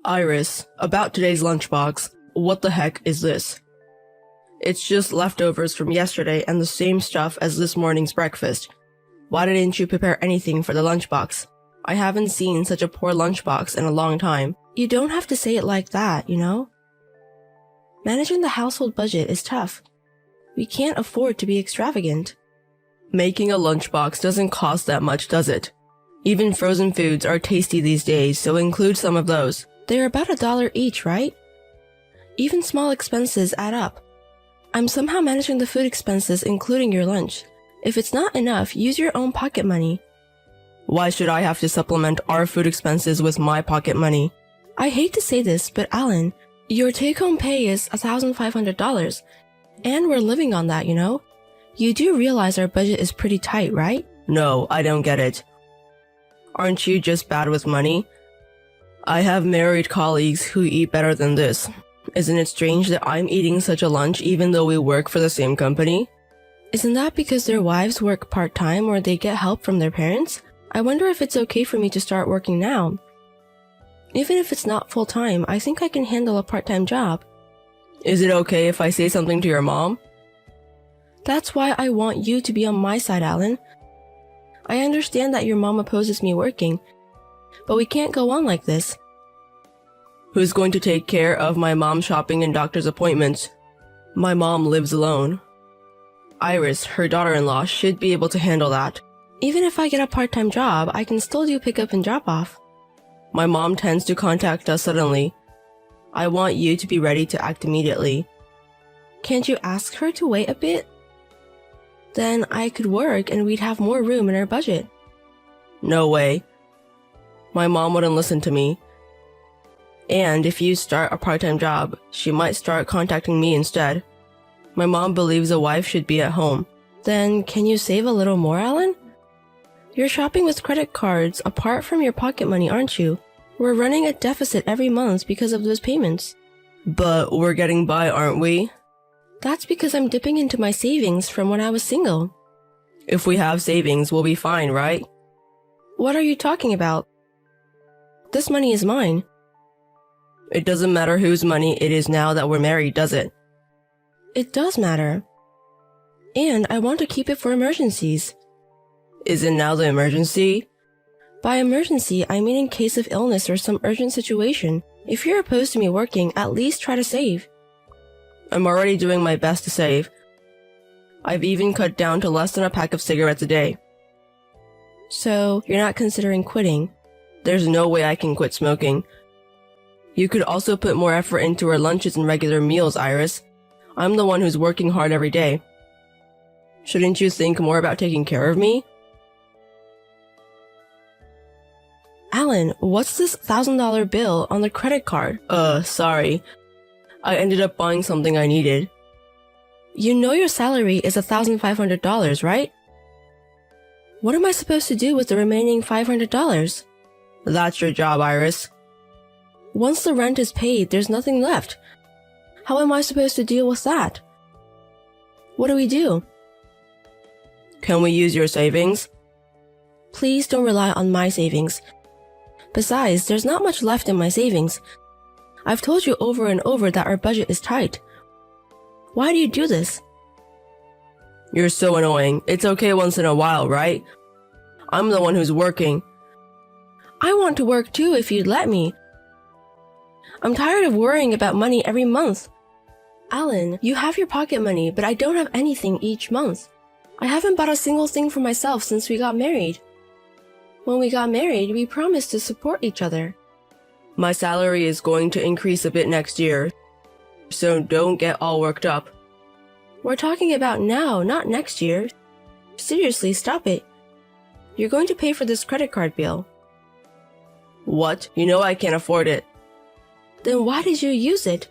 Iris, about today's lunchbox, what the heck is this? It's just leftovers from yesterday and the same stuff as this morning's breakfast. Why didn't you prepare anything for the lunchbox? I haven't seen such a poor lunchbox in a long time. You don't have to say it like that, you know? Managing the household budget is tough. We can't afford to be extravagant. Making a lunchbox doesn't cost that much, does it? Even frozen foods are tasty these days, so include some of those. They're about $1 each, right? Even small expenses add up. I'm somehow managing the food expenses, including your lunch. If it's not enough, use your own pocket money. Why should I have to supplement our food expenses with my pocket money? I hate to say this, but Alan, your take-home pay is $1,500, and we're living on that, you know? You do realize our budget is pretty tight, right? No, I don't get it. Aren't you just bad with money? I have married colleagues who eat better than this. Isn't it strange that I'm eating such a lunch even though we work for the same company? Isn't that because their wives work part-time or they get help from their parents? I wonder if it's okay for me to start working now. Even if it's not full-time, I think I can handle a part-time job. Is it okay if I say something to your mom? That's why I want you to be on my side, Alan. I understand that your mom opposes me working, but we can't go on like this. Who's going to take care of my mom's shopping and doctor's appointments? My mom lives alone. Iris, her daughter-in-law, should be able to handle that. Even if I get a part-time job, I can still do pick-up and drop-off. My mom tends to contact us suddenly. I want you to be ready to act immediately. Can't you ask her to wait a bit? Then I could work and we'd have more room in our budget. No way. My mom wouldn't listen to me. And if you start a part-time job, she might start contacting me instead. My mom believes a wife should be at home. Then can you save a little more, Alan? You're shopping with credit cards apart from your pocket money, aren't you? We're running a deficit every month because of those payments. But we're getting by, aren't we? That's because I'm dipping into my savings from when I was single. If we have savings, we'll be fine, right? What are you talking about? This money is mine. It doesn't matter whose money it is now that we're married, does it? It does matter. And I want to keep it for emergencies. Isn't now the emergency? By emergency, I mean in case of illness or some urgent situation. If you're opposed to me working, at least try to save. I'm already doing my best to save. I've even cut down to less than a pack of cigarettes a day. So, you're not considering quitting? There's no way I can quit smoking. You could also put more effort into our lunches and regular meals, Iris. I'm the one who's working hard every day. Shouldn't you think more about taking care of me? Alan, what's this $1,000 bill on the credit card? Sorry. I ended up buying something I needed. You know your salary is $1,500, right? What am I supposed to do with the remaining $500? That's your job, Iris. Once the rent is paid, there's nothing left. How am I supposed to deal with that? What do we do? Can we use your savings? Please don't rely on my savings. Besides, there's not much left in my savings. I've told you over and over that our budget is tight. Why do you do this? You're so annoying. It's okay once in a while, right? I'm the one who's working. I want to work too if you'd let me. I'm tired of worrying about money every month. Alan, you have your pocket money, but I don't have anything each month. I haven't bought a single thing for myself since we got married. When we got married, we promised to support each other. My salary is going to increase a bit next year, so don't get all worked up. We're talking about now, not next year. Seriously, stop it. You're going to pay for this credit card bill. What? You know I can't afford it. Then why did you use it?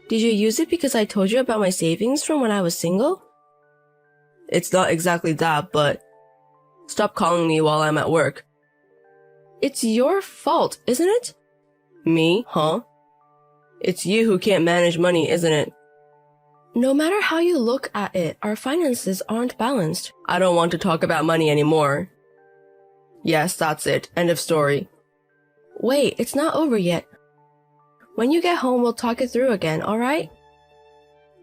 Did you use it because I told you about my savings from when I was single? It's not exactly that, but stop calling me while I'm at work. It's your fault, isn't it? Me, huh? It's you who can't manage money, isn't it? No matter how you look at it, our finances aren't balanced. I don't want to talk about money anymore. Yes, that's it. End of story. Wait, it's not over yet. When you get home, we'll talk it through again, alright?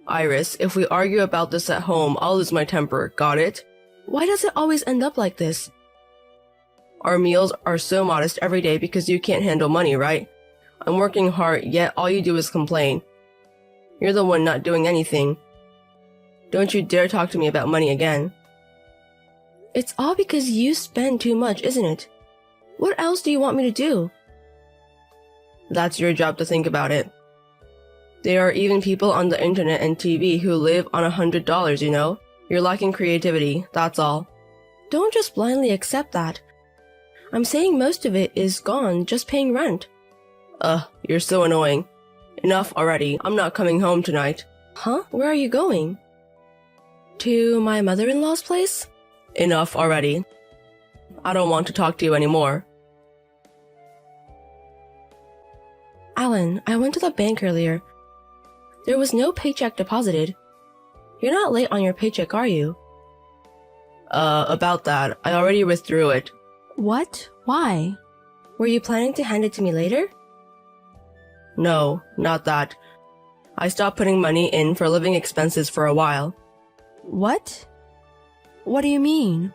Iris, if we argue about this at home, I'll lose my temper, got it? Why does it always end up like this? Our meals are so modest every day because you can't handle money, right? I'm working hard, yet all you do is complain. You're the one not doing anything. Don't you dare talk to me about money again. It's all because you spend too much, isn't it? What else do you want me to do? That's your job to think about it. There are even people on the internet and TV who live on $100, you know? You're lacking creativity, that's all. Don't just blindly accept that. I'm saying most of it is gone just paying rent. You're so annoying. Enough already, I'm not coming home tonight. Huh? Where are you going? To my mother-in-law's place? Enough already. I don't want to talk to you anymore. Alan, I went to the bank earlier. There was no paycheck deposited. You're not late on your paycheck, are you? About that, I already withdrew it. What? Why? Were you planning to hand it to me later? No, not that. I stopped putting money in for living expenses for a while. What? What do you mean?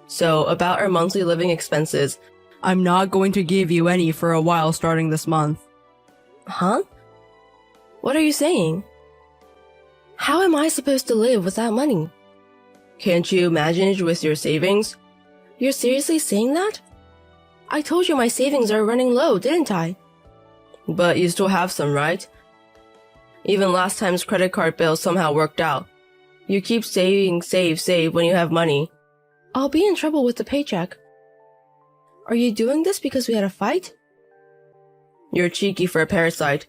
So, about our monthly living expenses, I'm not going to give you any for a while starting this month. Huh? What are you saying? How am I supposed to live without money? Can't you manage with your savings? You're seriously saying that? I told you my savings are running low, didn't I? But you still have some, right? Even last time's credit card bill somehow worked out. You keep saving, save when you have money. I'll be in trouble with the paycheck. Are you doing this because we had a fight? You're cheeky for a parasite.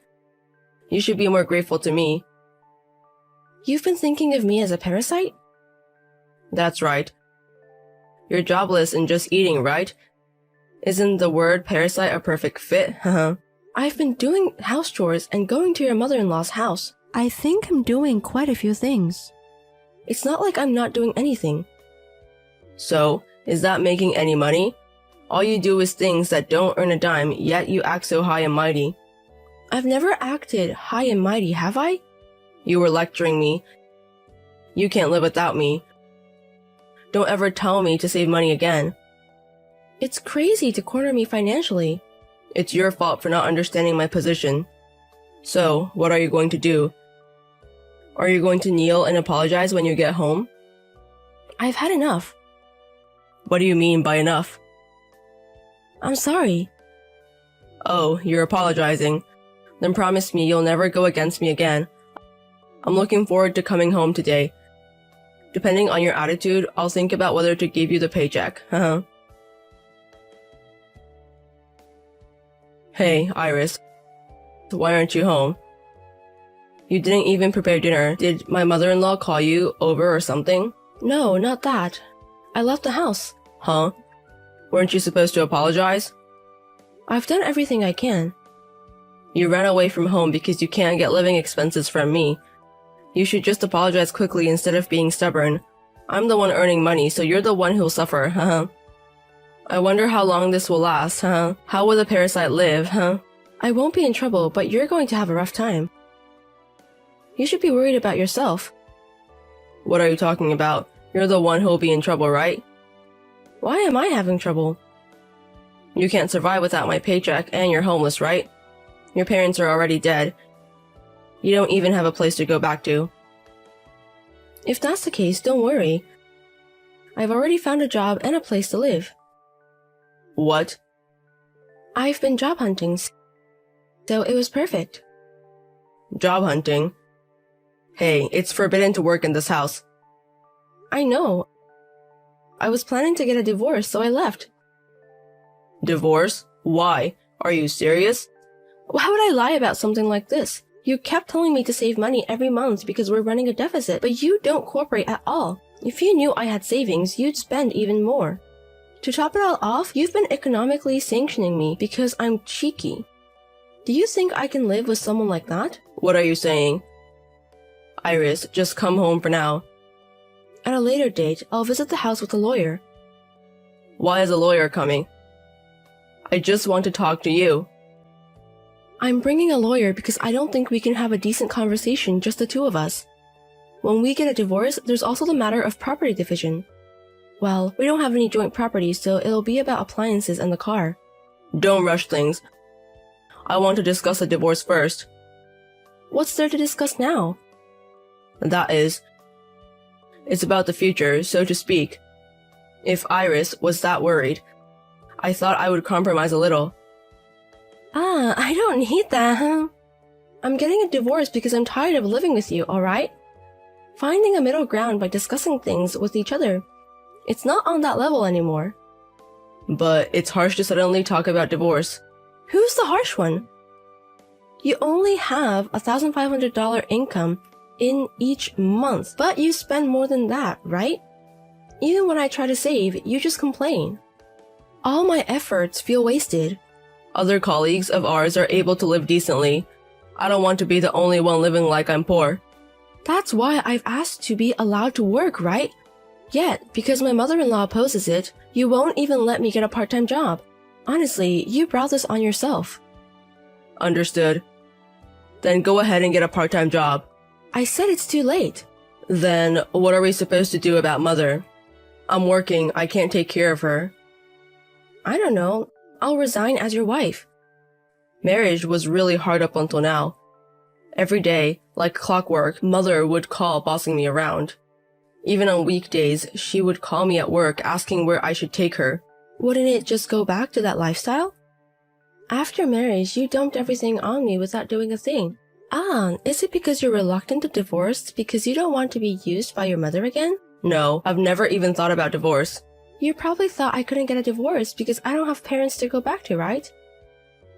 You should be more grateful to me. You've been thinking of me as a parasite? That's right. You're jobless and just eating, right? Isn't the word parasite a perfect fit? I've been doing house chores and going to your mother-in-law's house. I think I'm doing quite a few things. It's not like I'm not doing anything. So, is that making any money? All you do is things that don't earn a dime, yet you act so high and mighty. I've never acted high and mighty, have I? You were lecturing me. You can't live without me. Don't ever tell me to save money again. It's crazy to corner me financially. It's your fault for not understanding my position. So, what are you going to do? Are you going to kneel and apologize when you get home? I've had enough. What do you mean by enough? I'm sorry. Oh, you're apologizing. Then promise me you'll never go against me again. I'm looking forward to coming home today. Depending on your attitude, I'll think about whether to give you the paycheck. Hey, Iris. Why aren't you home? You didn't even prepare dinner. Did my mother-in-law call you over or something? No, not that. I left the house. Huh? Weren't you supposed to apologize? I've done everything I can. You ran away from home because you can't get living expenses from me. You should just apologize quickly instead of being stubborn. I'm the one earning money, so you're the one who'll suffer, I wonder how long this will last, How will the parasite live, I won't be in trouble, but you're going to have a rough time. You should be worried about yourself. What are you talking about? You're the one who'll be in trouble, right? Why am I having trouble? You can't survive without my paycheck and you're homeless, right? Your parents are already dead. You don't even have a place to go back to. If that's the case, don't worry. I've already found a job and a place to live. What? I've been job hunting, so it was perfect. Job hunting? Hey, it's forbidden to work in this house. I know. I was planning to get a divorce, so I left. Divorce? Why? Are you serious? Why would I lie about something like this? You kept telling me to save money every month because we're running a deficit, but you don't cooperate at all. If you knew I had savings, you'd spend even more. To top it all off, you've been economically sanctioning me because I'm cheeky. Do you think I can live with someone like that? What are you saying? Iris, just come home for now. At a later date, I'll visit the house with a lawyer. Why is a lawyer coming? I just want to talk to you. I'm bringing a lawyer because I don't think we can have a decent conversation, just the two of us. When we get a divorce, there's also the matter of property division. Well, we don't have any joint property, so it'll be about appliances and the car. Don't rush things. I want to discuss the divorce first. What's there to discuss now? That is, it's about the future, so to speak. If Iris was that worried, I thought I would compromise a little. I don't need that, huh? I'm getting a divorce because I'm tired of living with you, alright? Finding a middle ground by discussing things with each other. It's not on that level anymore. But it's harsh to suddenly talk about divorce. Who's the harsh one? You only have $1,500 income in each month, but you spend more than that, right? Even when I try to save, you just complain. All my efforts feel wasted. Other colleagues of ours are able to live decently. I don't want to be the only one living like I'm poor. That's why I've asked to be allowed to work, right? Yet, because my mother-in-law opposes it, you won't even let me get a part-time job. Honestly, you brought this on yourself. Understood. Then go ahead and get a part-time job. I said it's too late. Then what are we supposed to do about Mother? I'm working, I can't take care of her. I don't know. I'll resign as your wife. Marriage was really hard up until now. Every day, like clockwork, Mother would call bossing me around. Even on weekdays, she would call me at work asking where I should take her. Wouldn't it just go back to that lifestyle? After marriage, you dumped everything on me without doing a thing. Is it because you're reluctant to divorce because you don't want to be used by your mother again? No, I've never even thought about divorce. You probably thought I couldn't get a divorce because I don't have parents to go back to, right?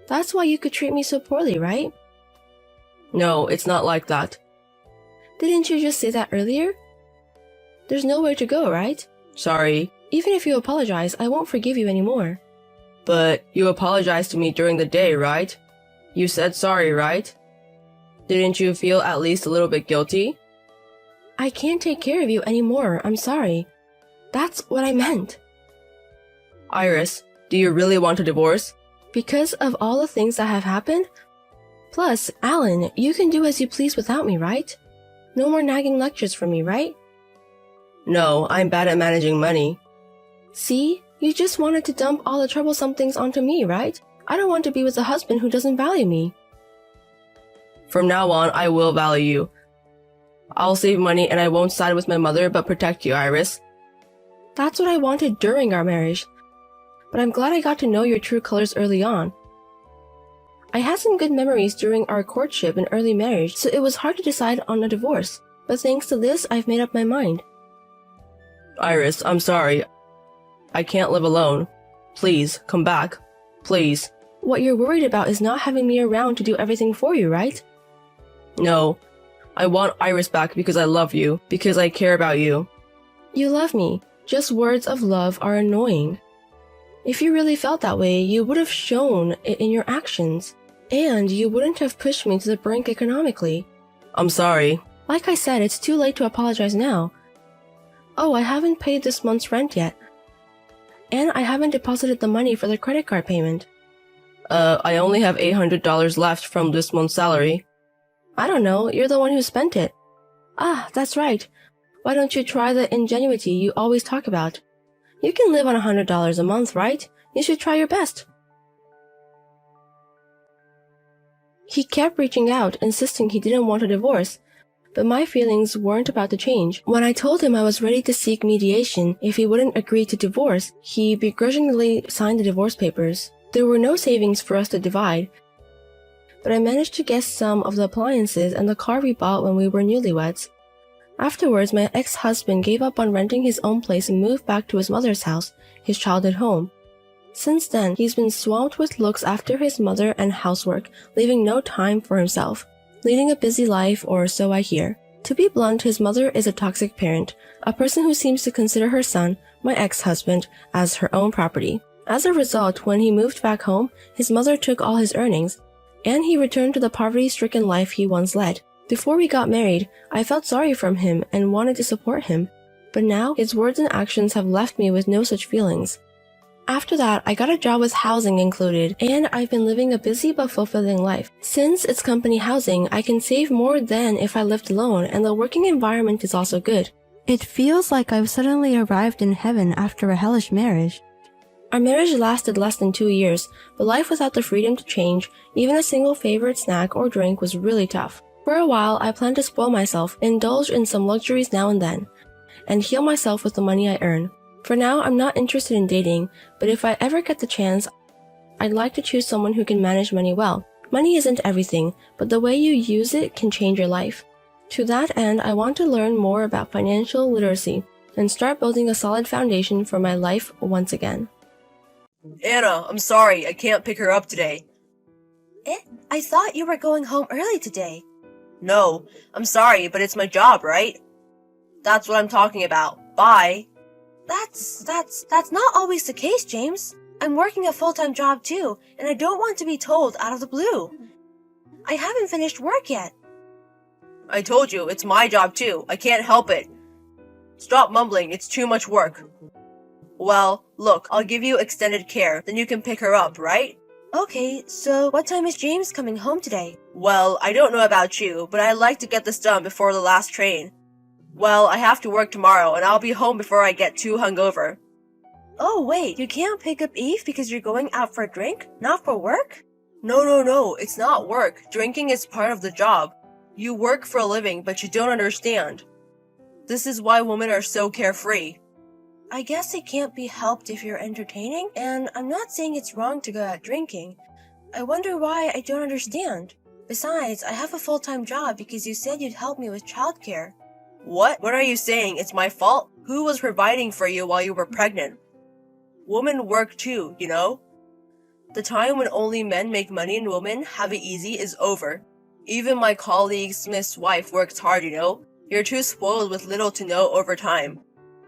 That's why you could treat me so poorly, right? No, it's not like that. Didn't you just say that earlier? There's nowhere to go, right? Sorry. Even if you apologize, I won't forgive you anymore. But you apologized to me during the day, right? You said sorry, right? Didn't you feel at least a little bit guilty? I can't take care of you anymore, I'm sorry. That's what I meant. Iris, do you really want a divorce? Because of all the things that have happened? Plus, Alan, you can do as you please without me, right? No more nagging lectures from me, right? No, I'm bad at managing money. See? You just wanted to dump all the troublesome things onto me, right? I don't want to be with a husband who doesn't value me. From now on, I will value you. I'll save money and I won't side with my mother but protect you, Iris. That's what I wanted during our marriage. But I'm glad I got to know your true colors early on. I had some good memories during our courtship and early marriage, so it was hard to decide on a divorce. But thanks to this, I've made up my mind. Iris, I'm sorry. I can't live alone. Please, come back. Please. What you're worried about is not having me around to do everything for you, right? No. I want Iris back because I love you, because I care about you. You love me. Just words of love are annoying. If you really felt that way, you would have shown it in your actions. And you wouldn't have pushed me to the brink economically. I'm sorry. Like I said, it's too late to apologize now. Oh, I haven't paid this month's rent yet. And I haven't deposited the money for the credit card payment. I only have $800 left from this month's salary. I don't know, you're the one who spent it. Ah, that's right. Why don't you try the ingenuity you always talk about? You can live on $100 a month, right? You should try your best. He kept reaching out, insisting he didn't want a divorce. But my feelings weren't about to change. When I told him I was ready to seek mediation if he wouldn't agree to divorce, he begrudgingly signed the divorce papers. There were no savings for us to divide, but I managed to get some of the appliances and the car we bought when we were newlyweds. Afterwards, my ex-husband gave up on renting his own place and moved back to his mother's house, his childhood home. Since then, he's been swamped with looks after his mother and housework, leaving no time for himself. Leading a busy life, or so I hear. To be blunt, his mother is a toxic parent, a person who seems to consider her son, my ex-husband, as her own property. As a result, when he moved back home, his mother took all his earnings, and he returned to the poverty-stricken life he once led. Before we got married, I felt sorry for him and wanted to support him, but now his words and actions have left me with no such feelings. After that, I got a job with housing included, and I've been living a busy but fulfilling life. Since it's company housing, I can save more than if I lived alone, and the working environment is also good. It feels like I've suddenly arrived in heaven after a hellish marriage. Our marriage lasted less than 2 years, but life without the freedom to change, even a single favorite snack or drink, was really tough. For a while, I planned to spoil myself, indulge in some luxuries now and then, and heal myself with the money I earn. For now, I'm not interested in dating, but if I ever get the chance, I'd like to choose someone who can manage money well. Money isn't everything, but the way you use it can change your life. To that end, I want to learn more about financial literacy and start building a solid foundation for my life once again. Anna, I'm sorry, I can't pick her up today. I thought you were going home early today. No, I'm sorry, but it's my job, right? That's what I'm talking about. Bye. That's not always the case, James. I'm working a full-time job too, and I don't want to be told out of the blue. I haven't finished work yet. I told you, it's my job too. I can't help it. Stop mumbling, it's too much work. Well, look, I'll give you extended care, then you can pick her up, right? Okay, so what time is James coming home today? Well, I don't know about you, but I'd like to get this done before the last train. Well, I have to work tomorrow, and I'll be home before I get too hungover. Oh, wait, you can't pick up Eve because you're going out for a drink? Not for work? No, it's not work. Drinking is part of the job. You work for a living, but you don't understand. This is why women are so carefree. I guess it can't be helped if you're entertaining, and I'm not saying it's wrong to go out drinking. I wonder why I don't understand. Besides, I have a full-time job because you said you'd help me with childcare. What? What are you saying? It's my fault? Who was providing for you while you were pregnant? Women work too, you know? The time when only men make money and women have it easy is over. Even my colleague Smith's wife works hard, you know? You're too spoiled with little to no overtime.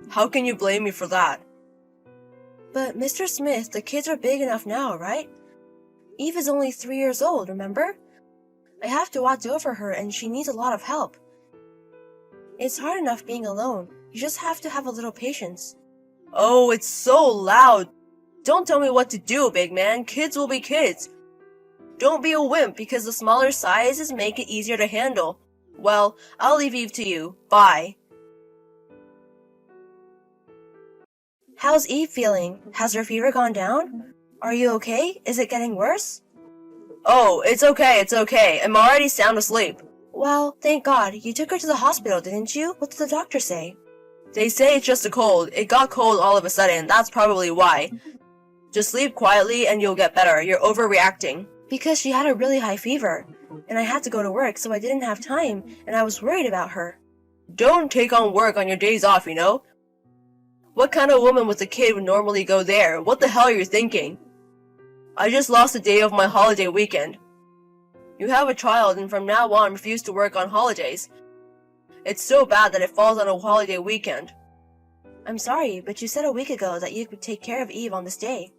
How can you blame me for that? But Mr. Smith, the kids are big enough now, right? Eve is only 3 years old, remember? I have to watch over her and she needs a lot of help. It's hard enough being alone. You just have to have a little patience. Oh, it's so loud. Don't tell me what to do, big man. Kids will be kids. Don't be a wimp because the smaller sizes make it easier to handle. Well, I'll leave Eve to you. Bye. How's Eve feeling? Has her fever gone down? Are you okay? Is it getting worse? Oh, it's okay. I'm already sound asleep. Well, thank God. You took her to the hospital, didn't you? What did the doctor say? They say it's just a cold. It got cold all of a sudden. That's probably why. Just sleep quietly and you'll get better. You're overreacting. Because she had a really high fever, and I had to go to work, so I didn't have time, and I was worried about her. Don't take on work on your days off, you know? What kind of woman with a kid would normally go there? What the hell are you thinking? I just lost a day of my holiday weekend. You have a child and from now on refuse to work on holidays. It's so bad that it falls on a holiday weekend. I'm sorry, but you said a week ago that you could take care of Eve on this day.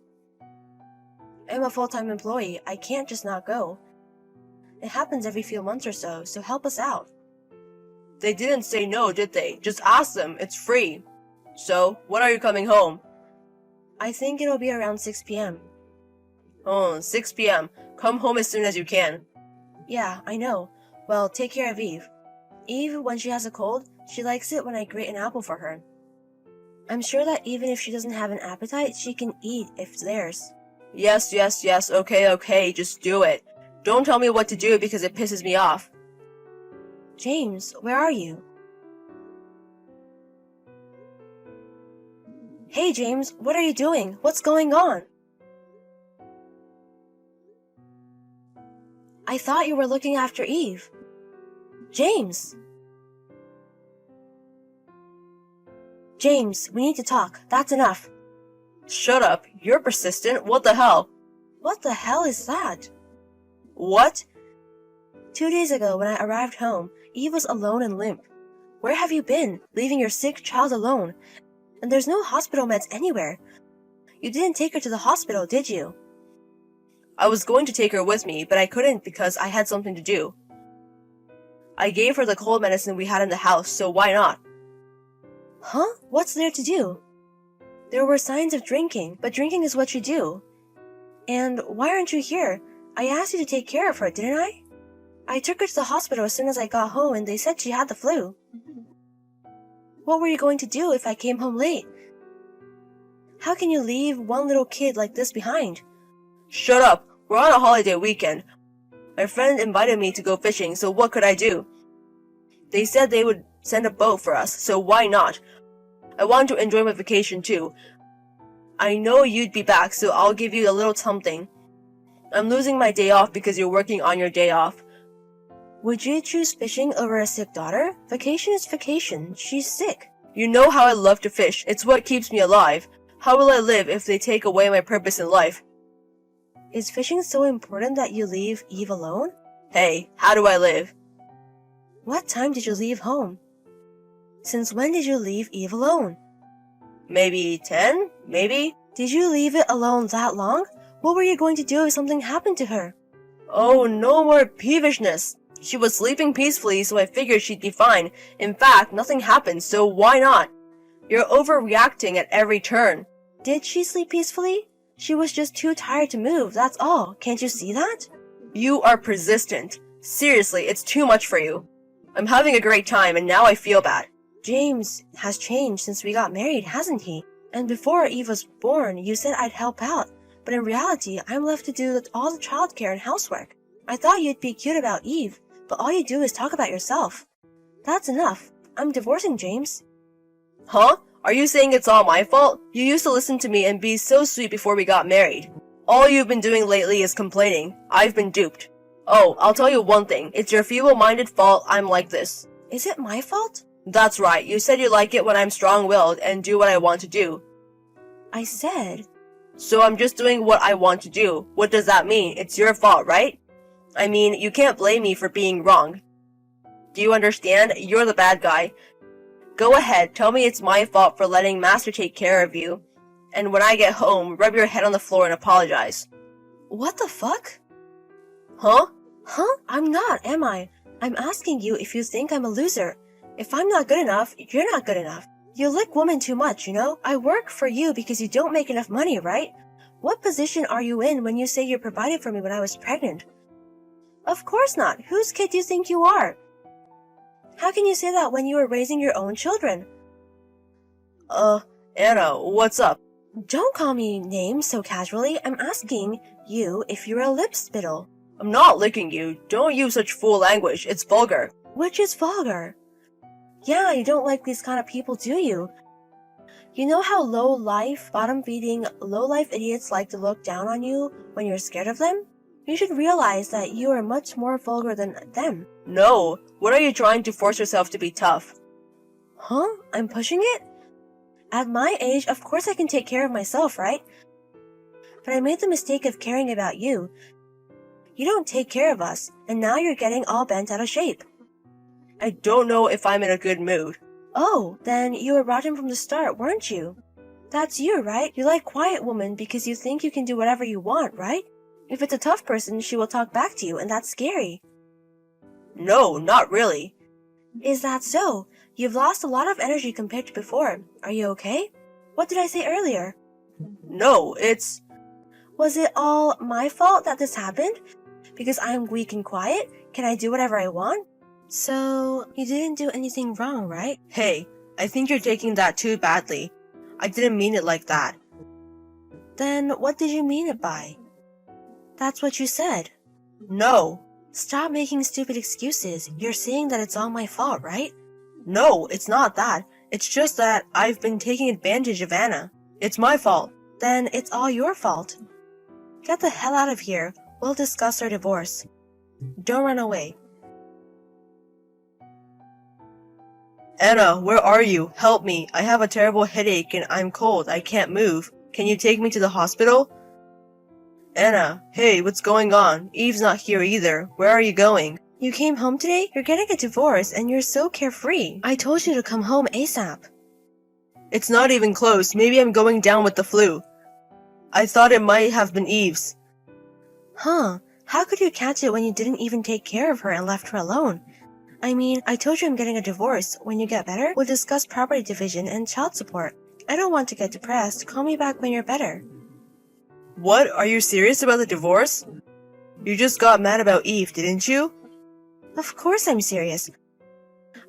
I'm a full-time employee. I can't just not go. It happens every few months or so, so help us out. They didn't say no, did they? Just ask them. It's free. So, when are you coming home? I think it'll be around 6 p.m. Oh, 6 p.m. Come home as soon as you can. Yeah, I know. Well, take care of Eve. Eve, when she has a cold, she likes it when I grate an apple for her. I'm sure that even if she doesn't have an appetite, she can eat if it's theirs. Yes, okay, just do it. Don't tell me what to do because it pisses me off. James, where are you? Hey, James, what are you doing? What's going on? I thought you were looking after Eve. James! James, we need to talk. That's enough. Shut up. You're persistent. What the hell? What the hell is that? What? 2 days ago when I arrived home, Eve was alone and limp. Where have you been, leaving your sick child alone? And there's no hospital meds anywhere. You didn't take her to the hospital, did you? I was going to take her with me, but I couldn't because I had something to do. I gave her the cold medicine we had in the house, so why not? Huh? What's there to do? There were signs of drinking, but drinking is what you do. And why aren't you here? I asked you to take care of her, didn't I? I took her to the hospital as soon as I got home and they said she had the flu. What were you going to do if I came home late? How can you leave one little kid like this behind? Shut up. We're on a holiday weekend. My friend invited me to go fishing, so what could I do? They said they would send a boat for us, so why not? I want to enjoy my vacation too. I know you'd be back, so I'll give you a little something. I'm losing my day off because you're working on your day off. Would you choose fishing over a sick daughter? Vacation is vacation. She's sick. You know how I love to fish. It's what keeps me alive. How will I live if they take away my purpose in life? Is fishing so important that you leave Eve alone? Hey, how do I live? What time did you leave home? Since when did you leave Eve alone? Maybe 10? Maybe? Did you leave it alone that long? What were you going to do if something happened to her? Oh, no more peevishness. She was sleeping peacefully, so I figured she'd be fine. In fact, nothing happened, so why not? You're overreacting at every turn. Did she sleep peacefully? She was just too tired to move, that's all. Can't you see that? You are persistent. Seriously, it's too much for you. I'm having a great time, and now I feel bad. James has changed since we got married, hasn't he? And before Eve was born, you said I'd help out. But in reality, I'm left to do all the childcare and housework. I thought you'd be cute about Eve, but all you do is talk about yourself. That's enough. I'm divorcing James. Huh? Are you saying it's all my fault? You used to listen to me and be so sweet before we got married. All you've been doing lately is complaining. I've been duped. Oh, I'll tell you one thing. It's your feeble-minded fault I'm like this. Is it my fault? That's right. You said you like it when I'm strong-willed and do what I want to do. I said... So I'm just doing what I want to do. What does that mean? It's your fault, right? I mean, you can't blame me for being wrong. Do you understand? You're the bad guy. Go ahead, tell me it's my fault for letting Master take care of you. And when I get home, rub your head on the floor and apologize. What the fuck? Huh? Huh? I'm not, am I? I'm asking you if you think I'm a loser. If I'm not good enough, you're not good enough. You lick women too much, you know? I work for you because you don't make enough money, right? What position are you in when you say you provided for me when I was pregnant? Of course not. Whose kid do you think you are? How can you say that when you are raising your own children? Anna, what's up? Don't call me names so casually. I'm asking you if you're a lip spittle. I'm not licking you. Don't use such fool language. It's vulgar. Which is vulgar. Yeah, you don't like these kind of people, do you? You know how low-life, bottom-feeding, low-life idiots like to look down on you when you're scared of them? You should realize that you are much more vulgar than them. No. What are you trying to force yourself to be tough? Huh? I'm pushing it? At my age, of course I can take care of myself, right? But I made the mistake of caring about you. You don't take care of us, and now you're getting all bent out of shape. I don't know if I'm in a good mood. Oh, then you were rotten from the start, weren't you? That's you, right? You like quiet women because you think you can do whatever you want, right? If it's a tough person, she will talk back to you, and that's scary. No, not really. Is that so? You've lost a lot of energy compared to before. Are you okay? What did I say earlier? No, it's... Was it all my fault that this happened? Because I'm weak and quiet? Can I do whatever I want? So, you didn't do anything wrong, right? Hey, I think you're taking that too badly. I didn't mean it like that. Then what did you mean it by? That's what you said. No. Stop making stupid excuses. You're saying that it's all my fault, right? No, it's not that. It's just that I've been taking advantage of Anna. It's my fault. Then it's all your fault. Get the hell out of here. We'll discuss our divorce. Don't run away. Anna, where are you? Help me. I have a terrible headache and I'm cold. I can't move. Can you take me to the hospital? Anna, hey, what's going on? Eve's not here either. Where are you going? You came home today? You're getting a divorce and you're so carefree. I told you to come home ASAP. It's not even close. Maybe I'm going down with the flu. I thought it might have been Eve's. Huh? How could you catch it when you didn't even take care of her and left her alone? I mean, I told you I'm getting a divorce. When you get better, we'll discuss property division and child support. I don't want to get depressed. Call me back when you're better. What? Are you serious about the divorce? You just got mad about Eve, didn't you? Of course I'm serious.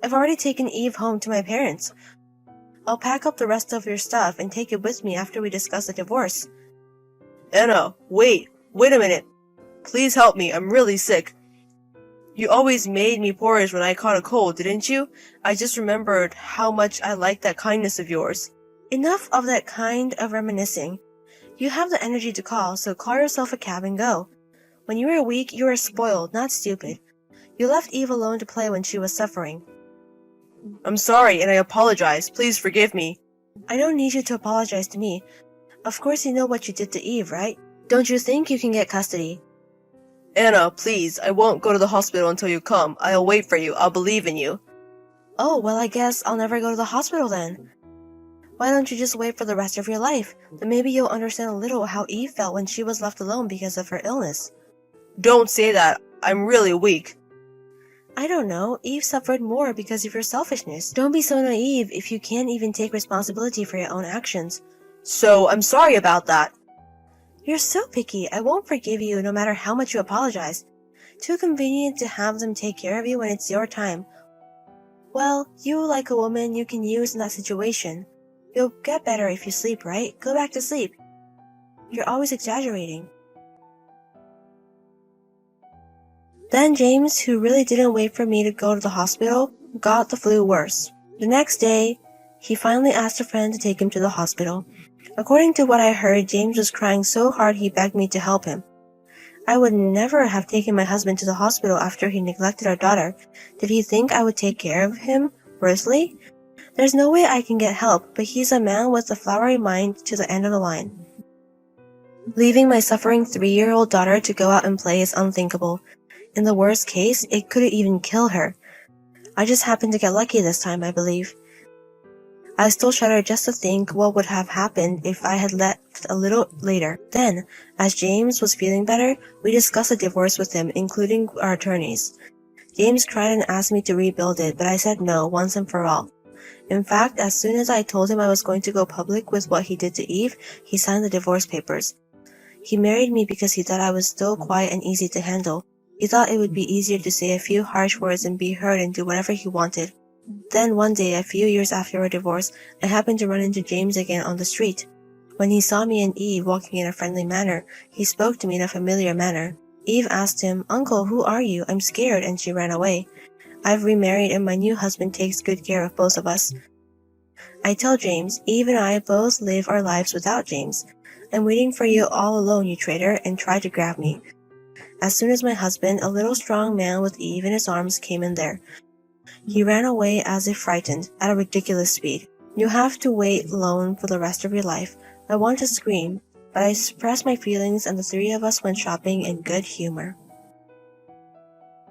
I've already taken Eve home to my parents. I'll pack up the rest of your stuff and take it with me after we discuss the divorce. Anna, wait a minute. Please help me, I'm really sick. You always made me porridge when I caught a cold, didn't you? I just remembered how much I liked that kindness of yours. Enough of that kind of reminiscing. You have the energy to call, so call yourself a cab and go. When you were weak, you were spoiled, not stupid. You left Eve alone to play when she was suffering. I'm sorry, and I apologize. Please forgive me. I don't need you to apologize to me. Of course you know what you did to Eve, right? Don't you think you can get custody? Anna, please, I won't go to the hospital until you come. I'll wait for you. I'll believe in you. Oh, well I guess I'll never go to the hospital then. Why don't you just wait for the rest of your life? Then maybe you'll understand a little how Eve felt when she was left alone because of her illness. Don't say that. I'm really weak. I don't know. Eve suffered more because of your selfishness. Don't be so naive if you can't even take responsibility for your own actions. So, I'm sorry about that. You're so picky. I won't forgive you no matter how much you apologize. Too convenient to have them take care of you when it's your time. Well, you like a woman you can use in that situation. You'll get better if you sleep, right? Go back to sleep. You're always exaggerating. Then James, who really didn't wait for me to go to the hospital, got the flu worse. The next day, he finally asked a friend to take him to the hospital. According to what I heard, James was crying so hard he begged me to help him. I would never have taken my husband to the hospital after he neglected our daughter. Did he think I would take care of him worthily? There's no way I can get help, but he's a man with a flowery mind to the end of the line. Leaving my suffering 3-year-old daughter to go out and play is unthinkable. In the worst case, it could even kill her. I just happened to get lucky this time, I believe. I still shudder just to think what would have happened if I had left a little later. Then, as James was feeling better, we discussed a divorce with him, including our attorneys. James cried and asked me to rebuild it, but I said no once and for all. In fact, as soon as I told him I was going to go public with what he did to Eve, he signed the divorce papers. He married me because he thought I was still quiet and easy to handle. He thought it would be easier to say a few harsh words and be heard and do whatever he wanted. Then one day, a few years after our divorce, I happened to run into James again on the street. When he saw me and Eve walking in a friendly manner, he spoke to me in a familiar manner. Eve asked him, "Uncle, who are you? I'm scared," and she ran away. I've remarried and my new husband takes good care of both of us. I tell James, Eve and I both live our lives without James. I'm waiting for you all alone, you traitor, and try to grab me. As soon as my husband, a little strong man with Eve in his arms, came in there, he ran away as if frightened, at a ridiculous speed. You have to wait alone for the rest of your life. I want to scream, but I suppressed my feelings and the three of us went shopping in good humor.